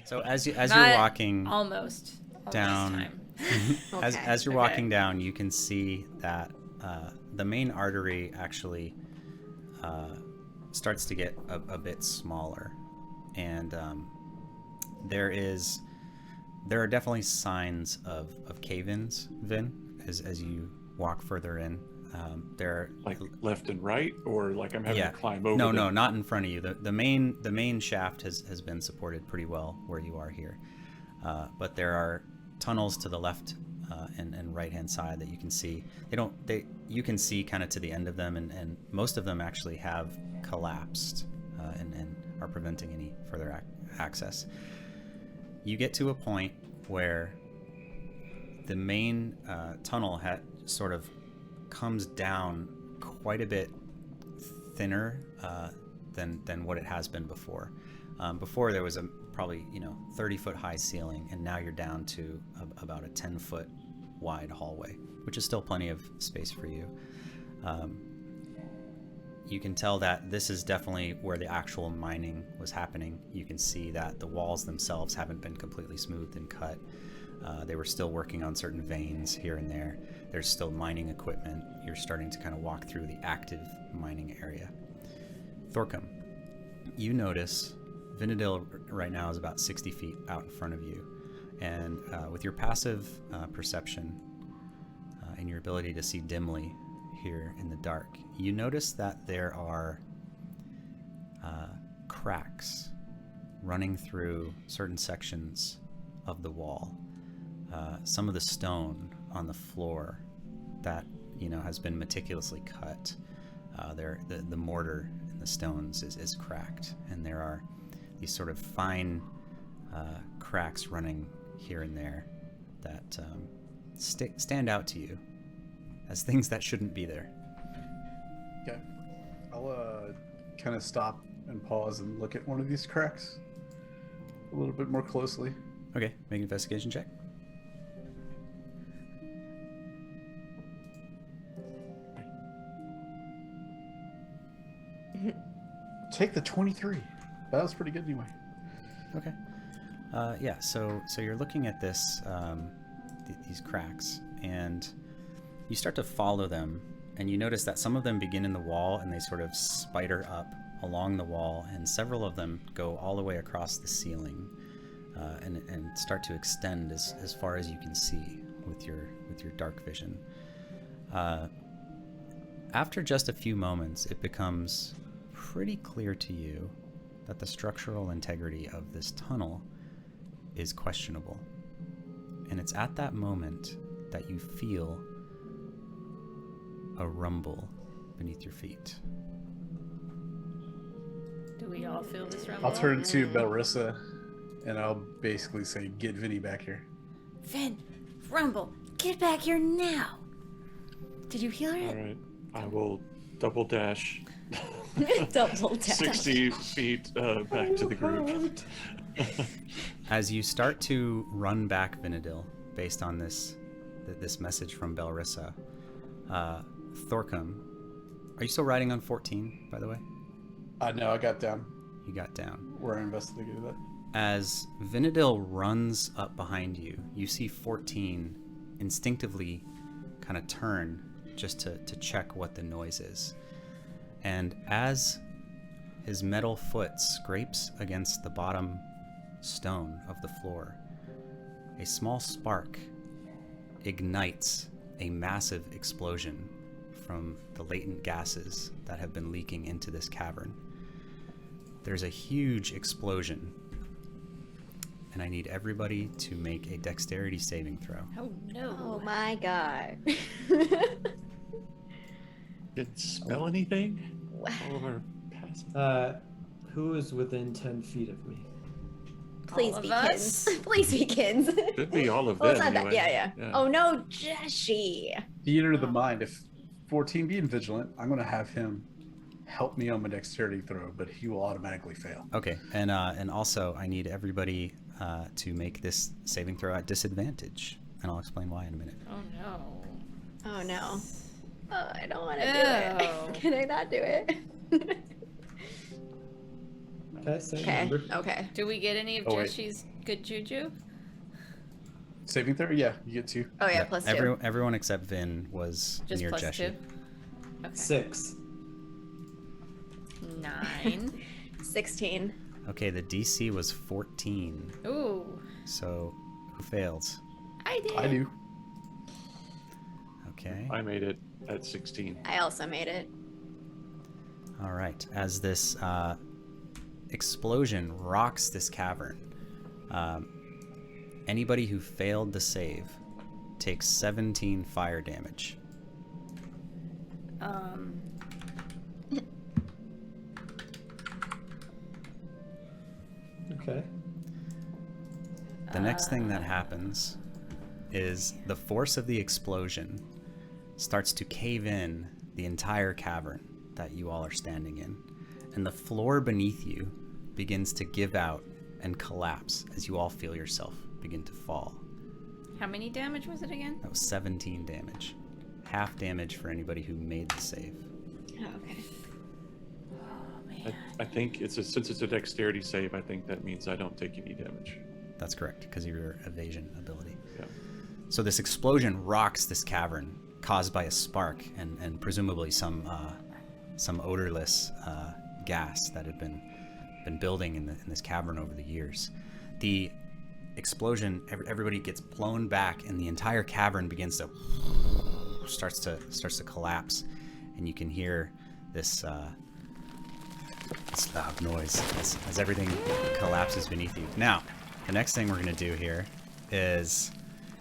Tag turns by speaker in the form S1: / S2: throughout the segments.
S1: So as you're
S2: Not
S1: walking
S2: almost
S1: down,
S2: time.
S1: as you're walking down, you can see that the main artery actually starts to get a bit smaller, and there are definitely signs of cave-ins, Vin, as you walk further in. There
S3: like left and right, or like I'm having to climb over.
S1: No, not in front of you. The main shaft has been supported pretty well where you are here, but there are tunnels to the left and right hand side that you can see. You can see kind of to the end of them, and most of them actually have collapsed and are preventing any further access. You get to a point where the main tunnel sort of comes down quite a bit thinner than what it has been before. Before there was a probably 30-foot high ceiling, and now you're down to about a 10-foot wide hallway, which is still plenty of space for you. You can tell that this is definitely where the actual mining was happening. You can see that the walls themselves haven't been completely smoothed and cut. They were still working on certain veins here and there. There's still mining equipment. You're starting to kind of walk through the active mining area. Thorcum, you notice Vinadil right now is about 60 feet out in front of you. And with your passive perception and your ability to see dimly here in the dark, you notice that there are cracks running through certain sections of the wall. Some of the stone on the floor that has been meticulously cut. The mortar in the stones is cracked, and there are these sort of fine cracks running here and there that stand out to you as things that shouldn't be there.
S4: Okay, I'll kind of stop and pause and look at one of these cracks a little bit more closely.
S1: Okay, make an investigation check.
S4: Take the 23. That was pretty good anyway.
S1: Okay. Yeah. So you're looking at this, these cracks, and you start to follow them, and you notice that some of them begin in the wall, and they sort of spider up along the wall, and several of them go all the way across the ceiling, and start to extend as far as you can see with your dark vision. After just a few moments, it becomes pretty clear to you that the structural integrity of this tunnel is questionable. And it's at that moment that you feel a rumble beneath your feet.
S2: Do we all feel this rumble?
S4: I'll turn to Belrissa and I'll basically say, get Vinny back here.
S2: Vin, rumble, get back here now. Did you hear it?
S3: All right, I will double dash.
S5: Double dash.
S3: 60 feet back to the group.
S1: As you start to run back, Vinadil, based on this message from Belrissa, Thorcum, are you still riding on 14, by the way?
S4: No, I got down.
S1: You got down.
S4: Where I investigated that.
S1: As Vinadil runs up behind you, you see 14 instinctively kind of turn just to check what the noise is. And as his metal foot scrapes against the bottom stone of the floor, a small spark ignites a massive explosion from the latent gases that have been leaking into this cavern. There's a huge explosion, and I need everybody to make a dexterity saving throw.
S2: Oh no.
S5: Oh my god.
S3: Did smell anything? All of our passive.
S6: Who is within 10 feet of me?
S5: Please
S2: All
S5: be
S2: of
S5: kids.
S2: us?
S5: Please be kids.
S3: Should be all of
S5: Well,
S3: them.
S5: it's not that.
S3: Anyway.
S5: Yeah. Oh no, Jessie.
S4: Theater of the mind. If 14 being vigilant, I'm going to have him help me on my dexterity throw, but he will automatically fail.
S1: Okay, and also I need everybody to make this saving throw at disadvantage, and I'll explain why in a minute.
S2: Oh no.
S5: Oh no. Oh, I don't want to do it. Can I not do it?
S6: Okay, same
S5: Okay.
S6: number.
S5: Okay.
S2: Do we get any of
S4: Oh, wait.
S2: Jesse's Good juju.
S4: Saving throw? Yeah, you get 2.
S5: Oh yeah,
S1: Yeah,
S5: plus 2.
S1: Everyone except Vin was
S2: Just
S1: near
S2: plus
S1: Jessie.
S2: 2. Okay.
S6: 6.
S2: 9.
S5: 16.
S1: Okay, the DC was 14.
S2: Ooh.
S1: So who fails?
S2: I did.
S4: I do.
S1: Okay.
S3: I made it at 16.
S5: I also made it.
S1: All right. As this explosion rocks this cavern, anybody who failed the save takes 17 fire damage.
S6: Okay.
S1: The next thing that happens is the force of the explosion starts to cave in the entire cavern that you all are standing in, and the floor beneath you begins to give out and collapse as you all feel yourself begin to fall.
S2: How many damage was it again?
S1: That was 17 damage. Half damage for anybody who made the save.
S5: Oh, okay.
S3: I think since it's a dexterity save, I think that means I don't take any damage.
S1: That's correct, because of your evasion ability.
S3: Yeah.
S1: So this explosion rocks this cavern, caused by a spark and presumably some odorless gas that had been building in this cavern over the years. The explosion, everybody gets blown back, and the entire cavern begins to starts to collapse, and you can hear this loud noise as everything collapses beneath you. Now, the next thing we're going to do here is,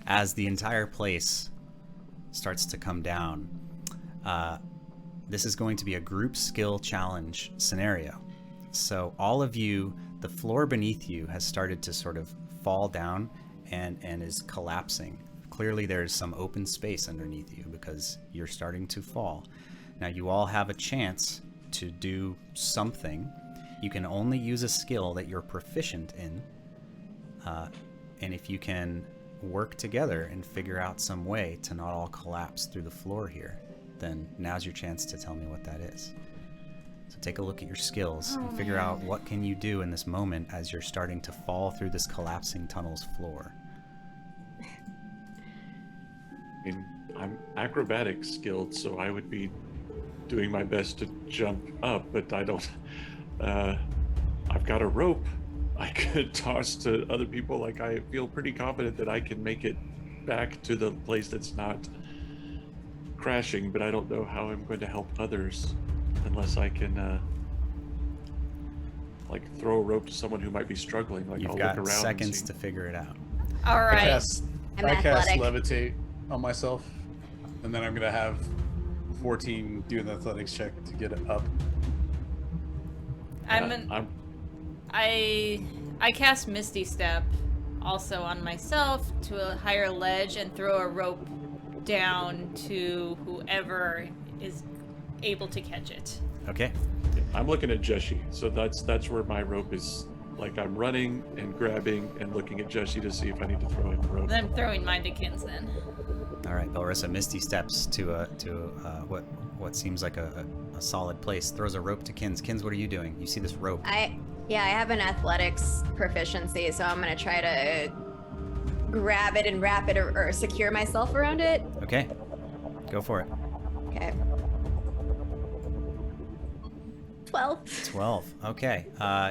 S1: as the entire place starts to come down, this is going to be a group skill challenge scenario. So all of you, the floor beneath you has started to sort of fall down and is collapsing. Clearly there's some open space underneath you because you're starting to fall. Now you all have a chance to do something. You can only use a skill that you're proficient in, and if you can work together and figure out some way to not all collapse through the floor here, then now's your chance to tell me what that is. So take a look at your skills and figure out what can you do in this moment as you're starting to fall through this collapsing tunnel's floor.
S3: I mean, I'm acrobatics skilled, so I would be doing my best to jump up, but I don't. I've got a rope I could toss to other people. Like, I feel pretty confident that I can make it back to the place that's not crashing, but I don't know how I'm going to help others unless I can like throw a rope to someone who might be struggling. Like,
S1: You've
S3: I'll
S1: got
S3: look around
S1: seconds
S3: and
S1: to figure it out.
S2: All
S4: I
S2: right.
S4: cast
S5: I'm
S4: cast
S5: athletic.
S4: levitate on myself, and then I'm gonna have 14 do an athletics check to get it up.
S2: I cast Misty Step also on myself to a higher ledge and throw a rope down to whoever is able to catch it.
S1: Okay.
S3: I'm looking at Jeshi, so that's where my rope is. Like, I'm running and grabbing and looking at Jeshi to see if I need to throw him a rope.
S2: Then I'm throwing mine to Kins then.
S1: All right, Belrissa Misty steps to what seems like a solid place. Throws a rope to Kins. Kins, what are you doing? You see this rope?
S5: I have an athletics proficiency, so I'm gonna try to grab it and wrap it or secure myself around it.
S1: Okay, go for it.
S5: Okay. 12.
S1: 12. Okay.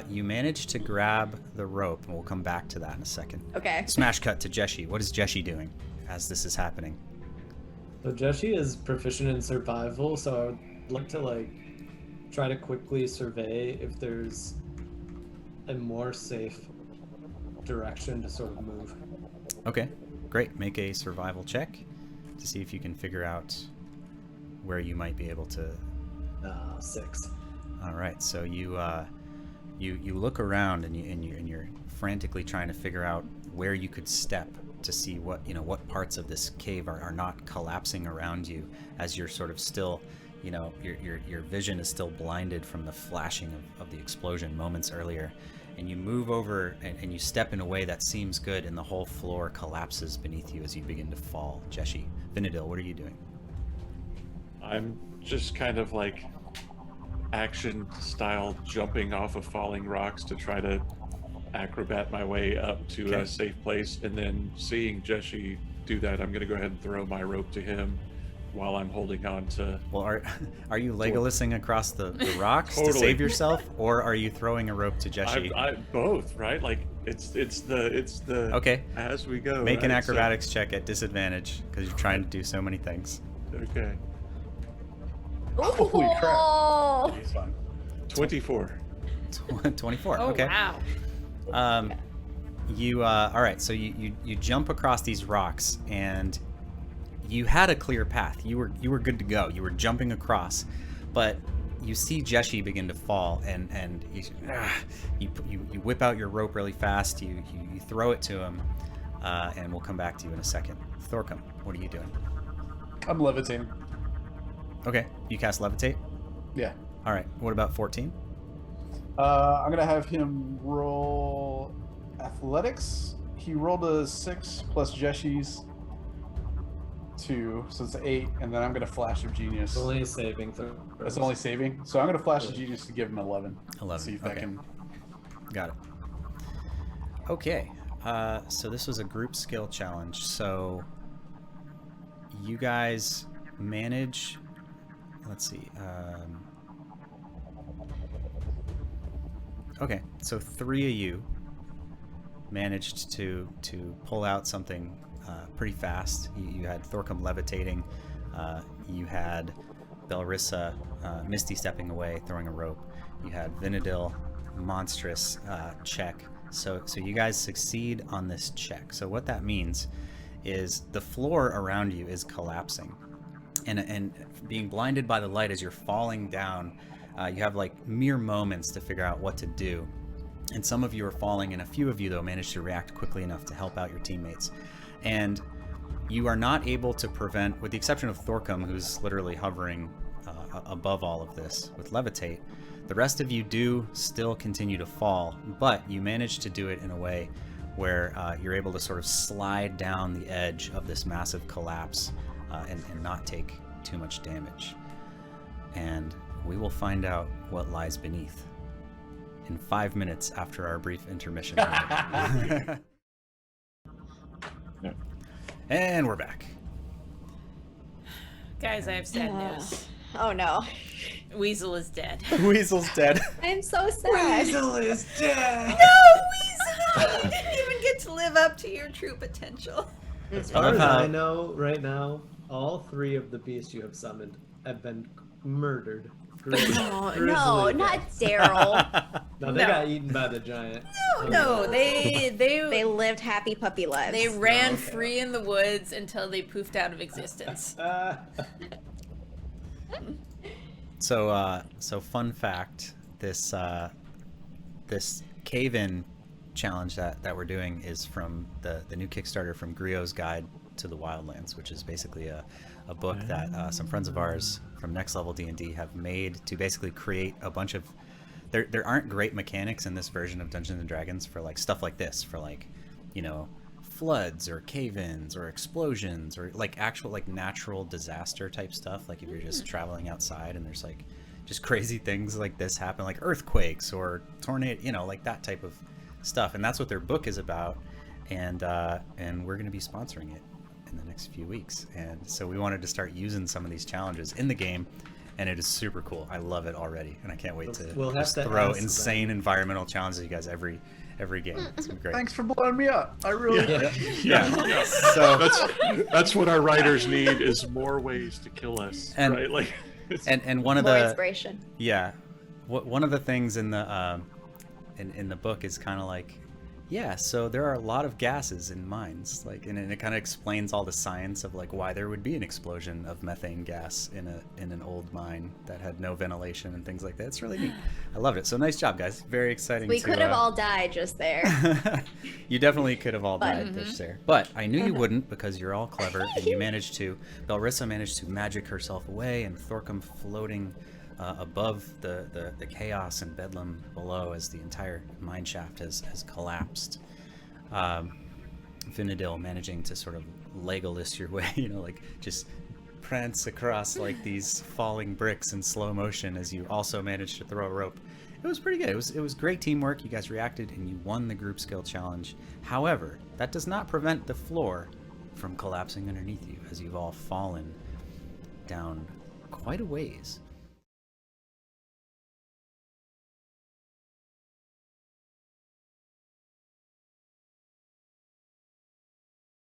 S1: You managed to grab the rope, and we'll come back to that in a second.
S5: Okay.
S1: Smash cut to Jeshi. What is Jeshi doing as this is happening?
S6: So Jeshi is proficient in survival, so I would like to try to quickly survey if there's a more safe direction to sort of move.
S1: Okay, great. Make a survival check to see if you can figure out where you might be able to.
S6: 6.
S1: All right, so you look around and you're frantically trying to figure out where you could step to see what parts of this cave are not collapsing around you, as you're sort of still, your vision is still blinded from the flashing of the explosion moments earlier, and you move over and you step in a way that seems good, and the whole floor collapses beneath you as you begin to fall. Jeshi, Vinadil, what are you doing?
S3: I'm just kind of like action style jumping off of falling rocks to try to acrobat my way up to
S1: Okay.
S3: a safe place, and then seeing Jeshi do that, I'm going to go ahead and throw my rope to him while I'm holding on to.
S1: Well, are you Legolasing across the rocks to
S3: Totally.
S1: save yourself, or are you throwing a rope to Jeshi?
S3: I both, right? Like it's the
S1: Okay.
S3: as we go.
S1: Make an
S3: right? So-
S1: acrobatics check at disadvantage because you're trying to do so many things.
S3: okay.
S4: Holy crap.
S5: Oh.
S4: He's fine.
S3: 24.
S1: 24.
S2: Oh
S1: Okay.
S2: wow.
S1: You all right? So you jump across these rocks, and you had a clear path. You were good to go. You were jumping across, but you see Jeshi begin to fall, and you whip out your rope really fast. You throw it to him, and we'll come back to you in a second. Thorcum, what are you doing?
S4: I'm levitating.
S1: Okay, you cast levitate.
S4: Yeah.
S1: All right. What about 14?
S4: I'm gonna have him roll athletics. He rolled a 6 plus Jeshi's 2, so it's 8, and then I'm gonna flash of genius.
S6: Only saving throw.
S4: That's only saving. So I'm gonna flash of genius to give him 11.
S1: 11.
S4: See if that
S1: Okay.
S4: can.
S1: Got it. Okay, so this was a group skill challenge. So you guys manage. Let's see. Okay, so 3 of you managed to pull out something pretty fast. You had Thorcum levitating. You had Belrissa misty stepping away, throwing a rope. You had Vinadil monstrous check. So you guys succeed on this check. So what that means is the floor around you is collapsing, and being blinded by the light as you're falling down. You have like mere moments to figure out what to do. And some of you are falling, and a few of you, though, manage to react quickly enough to help out your teammates. And you are not able to prevent, with the exception of Thorcum, who's literally hovering above all of this with levitate, the rest of you do still continue to fall, but you manage to do it in a way where you're able to sort of slide down the edge of this massive collapse and not take too much damage. And we will find out what lies beneath in 5 minutes after our brief intermission. And we're back.
S2: Guys, I have sad news.
S5: Oh no.
S2: Weasel is dead.
S1: Weasel's dead.
S5: I'm so sad.
S6: Weasel is dead.
S2: No, Weasel! You didn't even get to live up to your true potential.
S6: As
S1: I
S6: far
S1: love
S6: as
S1: how-
S6: I know, right now, all 3 of the beasts you have summoned have been murdered.
S5: No,
S6: Grizzly
S5: not
S6: deaths.
S5: Daryl.
S6: No, they
S2: No.
S6: got eaten by the giant.
S2: No, they
S5: They lived happy puppy lives.
S2: they ran free in the woods until they poofed out of existence.
S1: So fun fact, this cave-in challenge that we're doing is from the new Kickstarter from Grio's Guide to the Wildlands, which is basically a book that some friends of ours from Next Level D&D have made to basically create a bunch of. There aren't great mechanics in this version of Dungeons and Dragons for like stuff like this, for like, you know, floods or cave-ins or explosions or like actual like natural disaster type stuff. Like if you're just traveling outside and there's like just crazy things like this happen, like earthquakes or tornado, you know, like that type of stuff. And that's what their book is about. And we're going to be sponsoring it in the next few weeks. And so we wanted to start using some of these challenges in the game, and it is super cool. I love it already, and I can't wait to
S6: We'll have
S1: just
S6: to
S1: throw
S6: ask
S1: insane environmental challenges at you guys every game. It's been great.
S4: Thanks for blowing me up. I really.
S1: Yeah. So
S3: That's what our writers need, is more ways to kill us,
S1: And-
S3: right? Like, it's-
S1: and one of
S5: More
S1: the
S5: inspiration.
S1: yeah, one of the things in the in the book is kind of like, yeah, so there are a lot of gases in mines, like, and it kind of explains all the science of like why there would be an explosion of methane gas in an old mine that had no ventilation and things like that. It's really neat. I loved it. So nice job, guys. Very exciting.
S5: We
S1: to,
S5: could have all died just there.
S1: You definitely could have all
S5: But-
S1: died this there, but I knew you wouldn't because you're all clever and you managed to. Belrissa managed to magic herself away, and Thorcum floating above the chaos and bedlam below as the entire mine shaft has collapsed. Vinadil managing to sort of Legolas your way, you know, like just prance across like these falling bricks in slow motion as you also manage to throw a rope. It was pretty good. It was great teamwork. You guys reacted and you won the group skill challenge. However, that does not prevent the floor from collapsing underneath you as you've all fallen down quite a ways.